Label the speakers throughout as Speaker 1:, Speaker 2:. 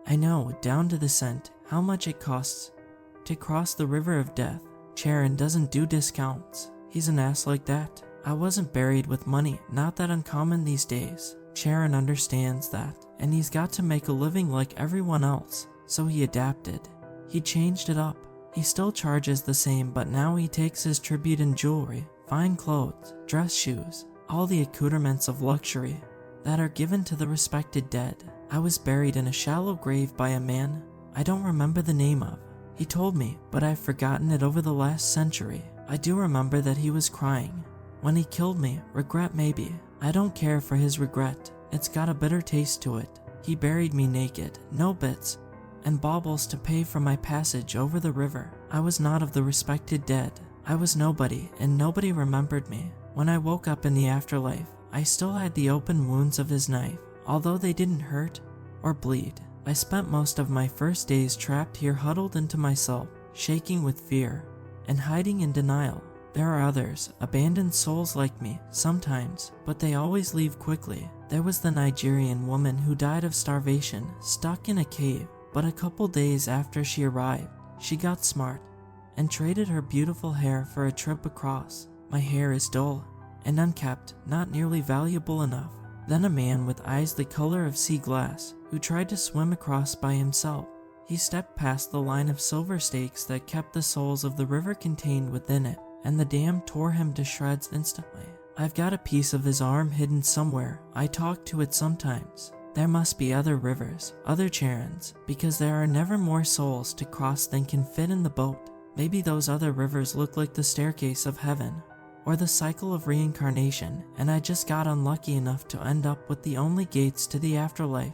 Speaker 1: I know, down to the cent, how much it costs to cross the river of death. Charon doesn't do discounts. He's an ass like that. I wasn't buried with money, not that uncommon these days. Charon understands that, and he's got to make a living like everyone else, so he adapted. He changed it up. He still charges the same, but now he takes his tribute in jewelry, fine clothes, dress shoes, all the accoutrements of luxury that are given to the respected dead. I was buried in a shallow grave by a man I don't remember the name of. He told me, but I've forgotten it over the last century. I do remember that he was crying. When he killed me, regret maybe. I don't care for his regret. It's got a bitter taste to it. He buried me naked, no bits and baubles to pay for my passage over the river. I was not of the respected dead. I was nobody, and nobody remembered me. When I woke up in the afterlife, I still had the open wounds of his knife, although they didn't hurt or bleed. I spent most of my first days trapped here, huddled into myself, shaking with fear and hiding in denial. There are others, abandoned souls like me, sometimes, but they always leave quickly. There was the Nigerian woman who died of starvation, stuck in a cave, but a couple days after she arrived, she got smart and traded her beautiful hair for a trip across. My hair is dull and unkept, not nearly valuable enough. Then a man with eyes the color of sea glass, who tried to swim across by himself. He stepped past the line of silver stakes that kept the souls of the river contained within it, and the dam tore him to shreds instantly. I've got a piece of his arm hidden somewhere. I talk to it sometimes. There must be other rivers, other Charons, because there are never more souls to cross than can fit in the boat. Maybe those other rivers look like the staircase of heaven, or the cycle of reincarnation, and I just got unlucky enough to end up with the only gates to the afterlife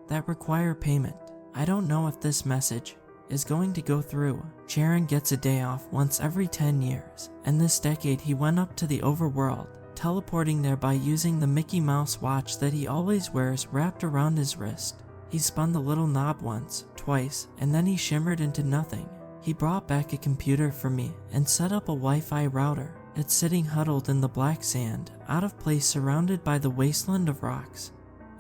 Speaker 1: that require payment. I don't know if this message is going to go through. Charon gets a day off once every 10 years, and this decade he went up to the overworld, teleporting there by using the Mickey Mouse watch that he always wears wrapped around his wrist. He spun the little knob once, twice, and then he shimmered into nothing. He brought back a computer for me and set up a Wi-Fi router. It's sitting huddled in the black sand, out of place, surrounded by the wasteland of rocks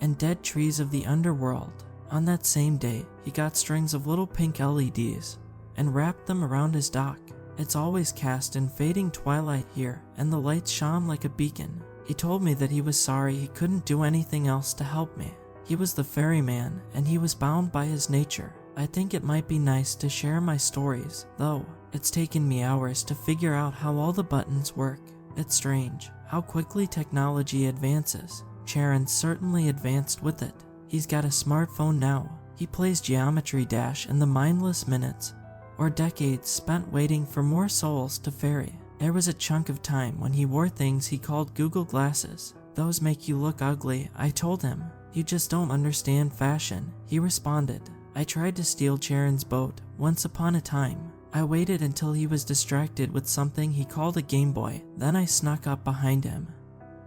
Speaker 1: and dead trees of the underworld. On that same day, he got strings of little pink LEDs and wrapped them around his dock. It's always cast in fading twilight here, and the lights shone like a beacon. He told me that he was sorry he couldn't do anything else to help me. He was the Ferryman, and he was bound by his nature. I think it might be nice to share my stories, though it's taken me hours to figure out how all the buttons work. It's strange how quickly technology advances. Charon certainly advanced with it. He's got a smartphone now. He plays Geometry Dash in the mindless minutes or decades spent waiting for more souls to ferry. There was a chunk of time when he wore things he called Google Glasses. Those make you look ugly, I told him. You just don't understand fashion, he responded. I tried to steal Charon's boat once upon a time. I waited until he was distracted with something he called a Game Boy. Then I snuck up behind him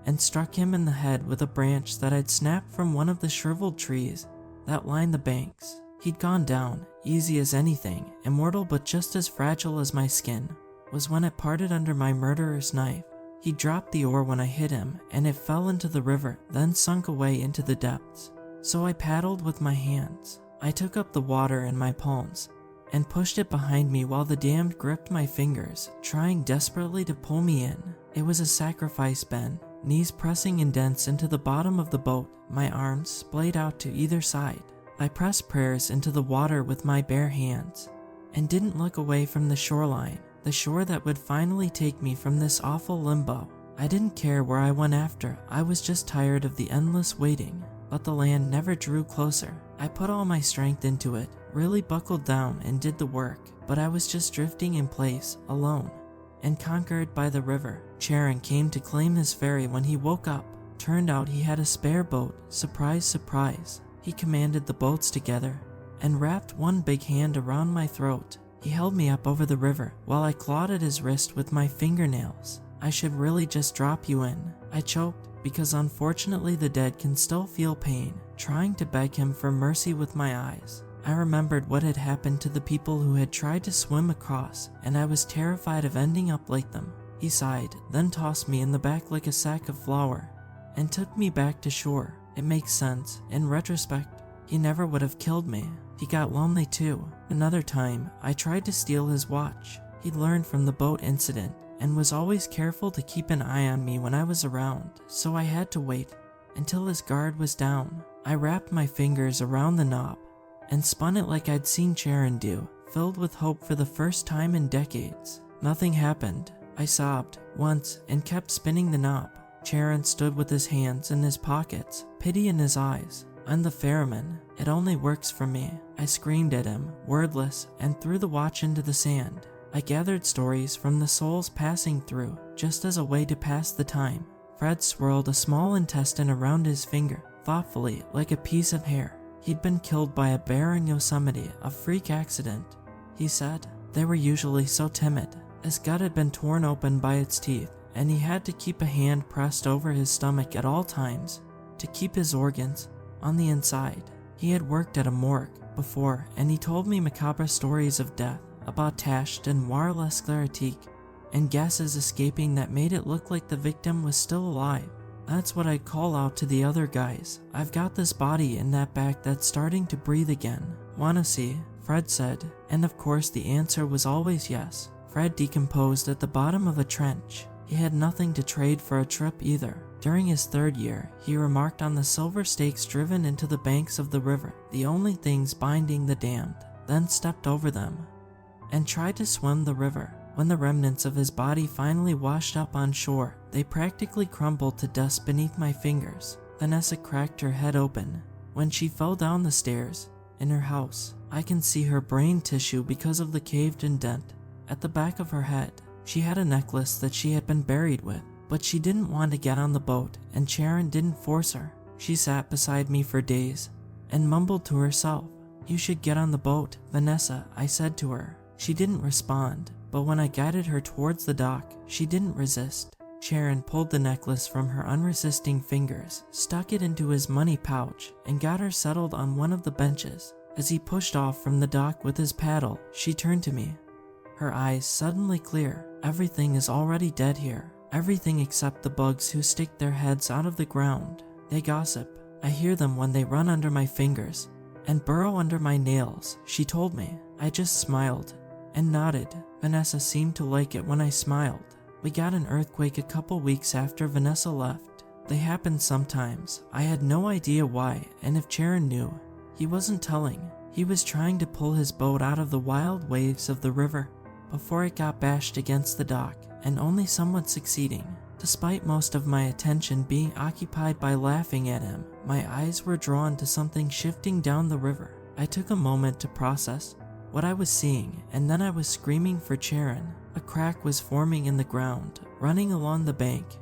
Speaker 1: and struck him in the head with a branch that I'd snapped from one of the shriveled trees that lined the banks. He'd gone down, easy as anything, immortal but just as fragile as my skin was when it parted under my murderer's knife. He dropped the oar when I hit him, and it fell into the river, then sunk away into the depths. So I paddled with my hands. I took up the water in my palms and pushed it behind me while the damned gripped my fingers, trying desperately to pull me in. It was a sacrifice, Ben. Knees pressing indents into the bottom of the boat, my arms splayed out to either side. I pressed prayers into the water with my bare hands and didn't look away from the shoreline, the shore that would finally take me from this awful limbo. I didn't care where I went after, I was just tired of the endless waiting. But the land never drew closer. I put all my strength into it, really buckled down and did the work, but I was just drifting in place, alone, and conquered by the river. Charon came to claim his ferry when he woke up. Turned out he had a spare boat. Surprise, surprise. He commanded the boats together and wrapped one big hand around my throat. He held me up over the river while I clawed at his wrist with my fingernails. I should really just drop you in. I choked because unfortunately the dead can still feel pain, trying to beg him for mercy with my eyes. I remembered what had happened to the people who had tried to swim across, and I was terrified of ending up like them. He sighed, then tossed me in the back like a sack of flour and took me back to shore. It makes sense. In retrospect, he never would have killed me. He got lonely too. Another time, I tried to steal his watch. He'd learned from the boat incident and was always careful to keep an eye on me when I was around, so I had to wait until his guard was down. I wrapped my fingers around the knob and spun it like I'd seen Charon do, filled with hope for the first time in decades. Nothing happened. I sobbed once and kept spinning the knob. Charon stood with his hands in his pockets, pity in his eyes. "I'm the Ferryman. It only works for me." I screamed at him, wordless, and threw the watch into the sand. I gathered stories from the souls passing through, just as a way to pass the time. Fred swirled a small intestine around his finger, thoughtfully, like a piece of hair. He'd been killed by a bear in Yosemite, a freak accident, he said. They were usually so timid. His gut had been torn open by its teeth, and he had to keep a hand pressed over his stomach at all times to keep his organs on the inside. He had worked at a morgue before, and he told me macabre stories of death, about tashed and wireless sclerotique, and gases escaping that made it look like the victim was still alive. That's what I'd call out to the other guys. "I've got this body in that back that's starting to breathe again. Wanna see?" Fred said, and of course the answer was always yes. Fred decomposed at the bottom of a trench. He had nothing to trade for a trip either. During his 3rd year, he remarked on the silver stakes driven into the banks of the river, the only things binding the damned, then stepped over them and tried to swim the river. When the remnants of his body finally washed up on shore, they practically crumbled to dust beneath my fingers. Vanessa cracked her head open when she fell down the stairs in her house. I can see her brain tissue because of the caved-in dent at the back of her head. She had a necklace that she had been buried with, but she didn't want to get on the boat, and Charon didn't force her. She sat beside me for days and mumbled to herself. "You should get on the boat, Vanessa," I said to her. She didn't respond, but when I guided her towards the dock, she didn't resist. Charon pulled the necklace from her unresisting fingers, stuck it into his money pouch, and got her settled on one of the benches. As he pushed off from the dock with his paddle, she turned to me, her eyes suddenly clear. "Everything is already dead here. Everything except the bugs who stick their heads out of the ground. They gossip. I hear them when they run under my fingers and burrow under my nails," she told me. I just smiled and nodded. Vanessa seemed to like it when I smiled. We got an earthquake a couple weeks after Vanessa left. They happened sometimes. I had no idea why, and if Charon knew, he wasn't telling. He was trying to pull his boat out of the wild waves of the river before it got bashed against the dock, and only somewhat succeeding. Despite most of my attention being occupied by laughing at him, my eyes were drawn to something shifting down the river. I took a moment to process what I was seeing, and then I was screaming for Charon. A crack was forming in the ground, running along the bank,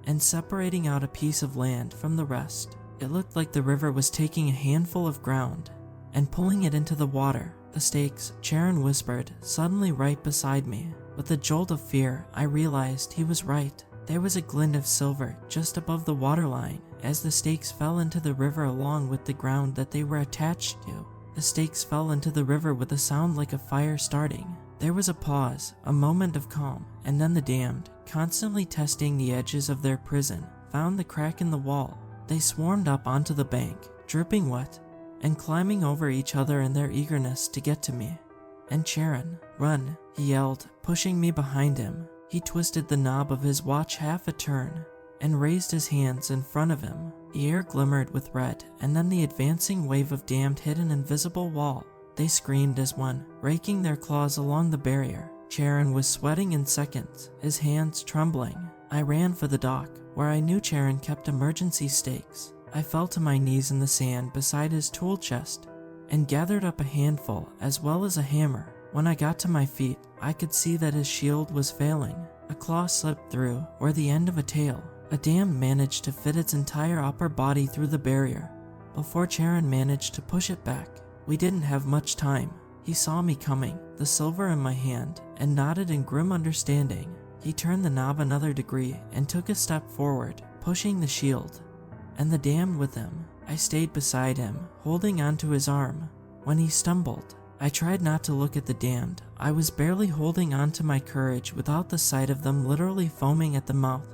Speaker 1: and separating out a piece of land from the rest. It looked like the river was taking a handful of ground and pulling it into the water. "The stakes," Charon whispered, suddenly right beside me. With a jolt of fear, I realized he was right. There was a glint of silver just above the waterline as the stakes fell into the river along with the ground that they were attached to. The stakes fell into the river with a sound like a fire starting. There was a pause, a moment of calm, and then the damned, constantly testing the edges of their prison, found the crack in the wall. They swarmed up onto the bank, dripping wet, and climbing over each other in their eagerness to get to me. "And Charon, run," he yelled, pushing me behind him. He twisted the knob of his watch half a turn and raised his hands in front of him. The air glimmered with red, and then the advancing wave of damned hit an invisible wall. They screamed as one, raking their claws along the barrier. Charon was sweating in seconds, his hands trembling. I ran for the dock, where I knew Charon kept emergency stakes. I fell to my knees in the sand beside his tool chest and gathered up a handful as well as a hammer. When I got to my feet, I could see that his shield was failing. A claw slipped through, or the end of a tail. A dam managed to fit its entire upper body through the barrier before Charon managed to push it back. We didn't have much time. He saw me coming, the silver in my hand, and nodded in grim understanding. He turned the knob another degree and took a step forward, pushing the shield and the damned with him. I stayed beside him, holding onto his arm. When he stumbled, I tried not to look at the damned. I was barely holding on to my courage without the sight of them literally foaming at the mouth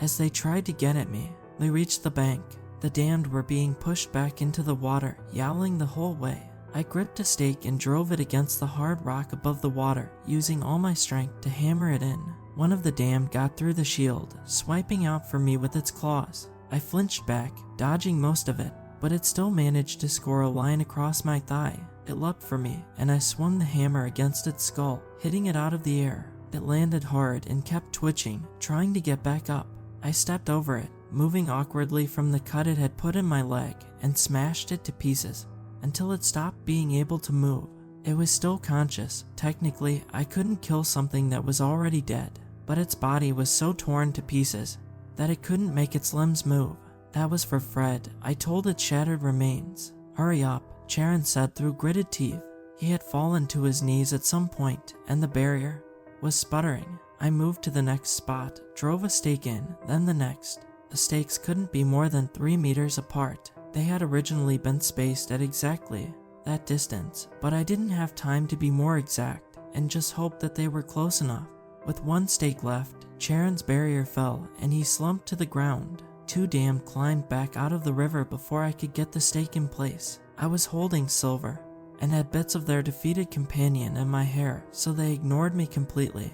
Speaker 1: as they tried to get at me. We reached the bank. The damned were being pushed back into the water, yowling the whole way. I gripped a stake and drove it against the hard rock above the water, using all my strength to hammer it in. One of the damned got through the shield, swiping out for me with its claws. I flinched back, dodging most of it, but it still managed to score a line across my thigh. It leapt for me, and I swung the hammer against its skull, hitting it out of the air. It landed hard and kept twitching, trying to get back up. I stepped over it, moving awkwardly from the cut it had put in my leg, and smashed it to pieces until it stopped being able to move. It was still conscious. Technically, I couldn't kill something that was already dead, but its body was so torn to pieces that it couldn't make its limbs move. That was for Fred, I told its shattered remains. Hurry up, Charon said through gritted teeth. He had fallen to his knees at some point, and the barrier was sputtering. I moved to the next spot, drove a stake in, then the next. The stakes couldn't be more than 3 meters apart. They had originally been spaced at exactly that distance, but I didn't have time to be more exact, and just hoped that they were close enough. With one stake left, Charon's barrier fell, and he slumped to the ground. 2 damned climbed back out of the river before I could get the stake in place. I was holding Silver, and had bits of their defeated companion in my hair, so they ignored me completely,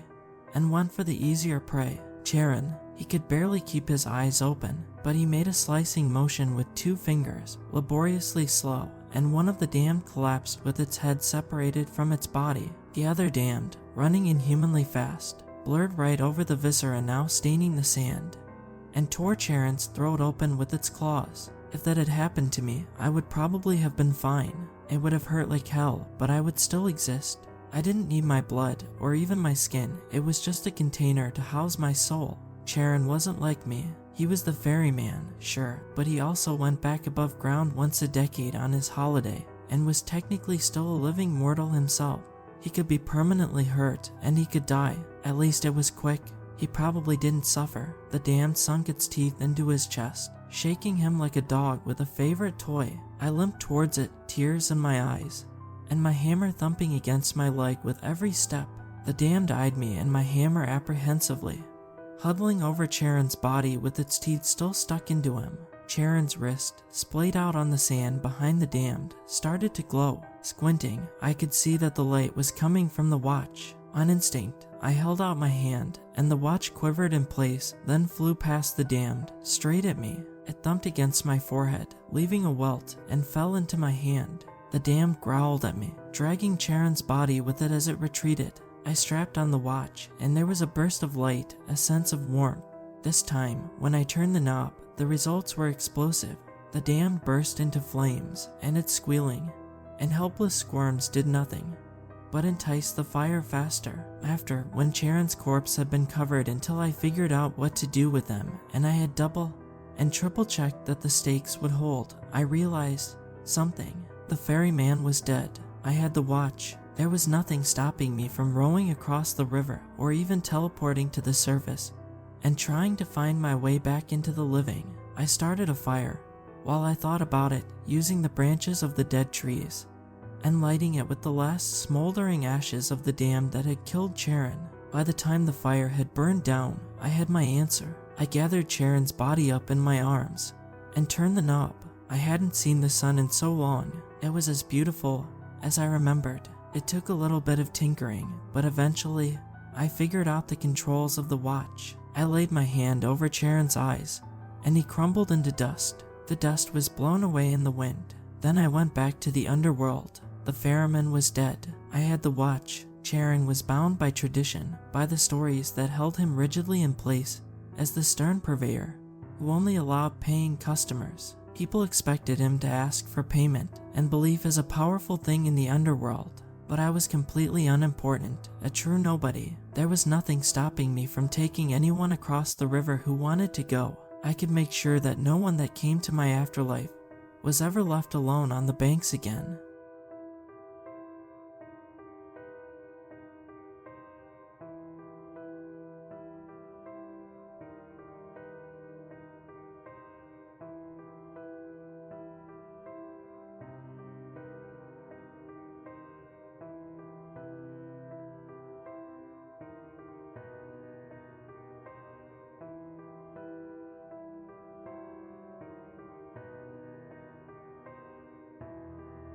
Speaker 1: and went for the easier prey. Charon, he could barely keep his eyes open, but he made a slicing motion with 2 fingers, laboriously slow, and one of the damned collapsed with its head separated from its body. The other damned, running inhumanly fast, blurred right over the viscera now staining the sand, and tore Charon's throat open with its claws. If that had happened to me, I would probably have been fine. It would have hurt like hell, but I would still exist. I didn't need my blood, or even my skin. It was just a container to house my soul. Charon wasn't like me. He was the Ferryman, sure, but he also went back above ground once a decade on his holiday, and was technically still a living mortal himself. He could be permanently hurt, and he could die. At least it was quick. He probably didn't suffer. The damned sunk its teeth into his chest, shaking him like a dog with a favorite toy. I limped towards it, tears in my eyes, and my hammer thumping against my leg with every step. The damned eyed me and my hammer apprehensively, huddling over Charon's body with its teeth still stuck into him. Charon's wrist, splayed out on the sand behind the damned, started to glow. Squinting, I could see that the light was coming from the watch. On instinct, I held out my hand, and the watch quivered in place, then flew past the damned, straight at me. It thumped against my forehead, leaving a welt, and fell into my hand. The damned growled at me, dragging Charon's body with it as it retreated. I strapped on the watch, and there was a burst of light, a sense of warmth. This time, when I turned the knob, the results were explosive. The damned burst into flames, and its squealing and helpless squirms did nothing but entice the fire faster. After, when Charon's corpse had been covered until I figured out what to do with them, and I had double and triple checked that the stakes would hold, I realized something. The ferryman was dead. I had the watch. There was nothing stopping me from rowing across the river or even teleporting to the surface and trying to find my way back into the living. I started a fire. While I thought about it, using the branches of the dead trees and lighting it with the last smoldering ashes of the dam that had killed Charon. By the time the fire had burned down, I had my answer. I gathered Charon's body up in my arms and turned the knob. I hadn't seen the sun in so long. It was as beautiful as I remembered. It took a little bit of tinkering, but eventually I figured out the controls of the watch. I laid my hand over Charon's eyes, and he crumbled into dust. The dust was blown away in the wind. Then I went back to the underworld. The Ferryman was dead. I had the watch. Charon was bound by tradition, by the stories that held him rigidly in place as the stern purveyor, who only allowed paying customers. People expected him to ask for payment, and belief is a powerful thing in the underworld. But I was completely unimportant, a true nobody. There was nothing stopping me from taking anyone across the river who wanted to go. I could make sure that no one that came to my afterlife was ever left alone on the banks again.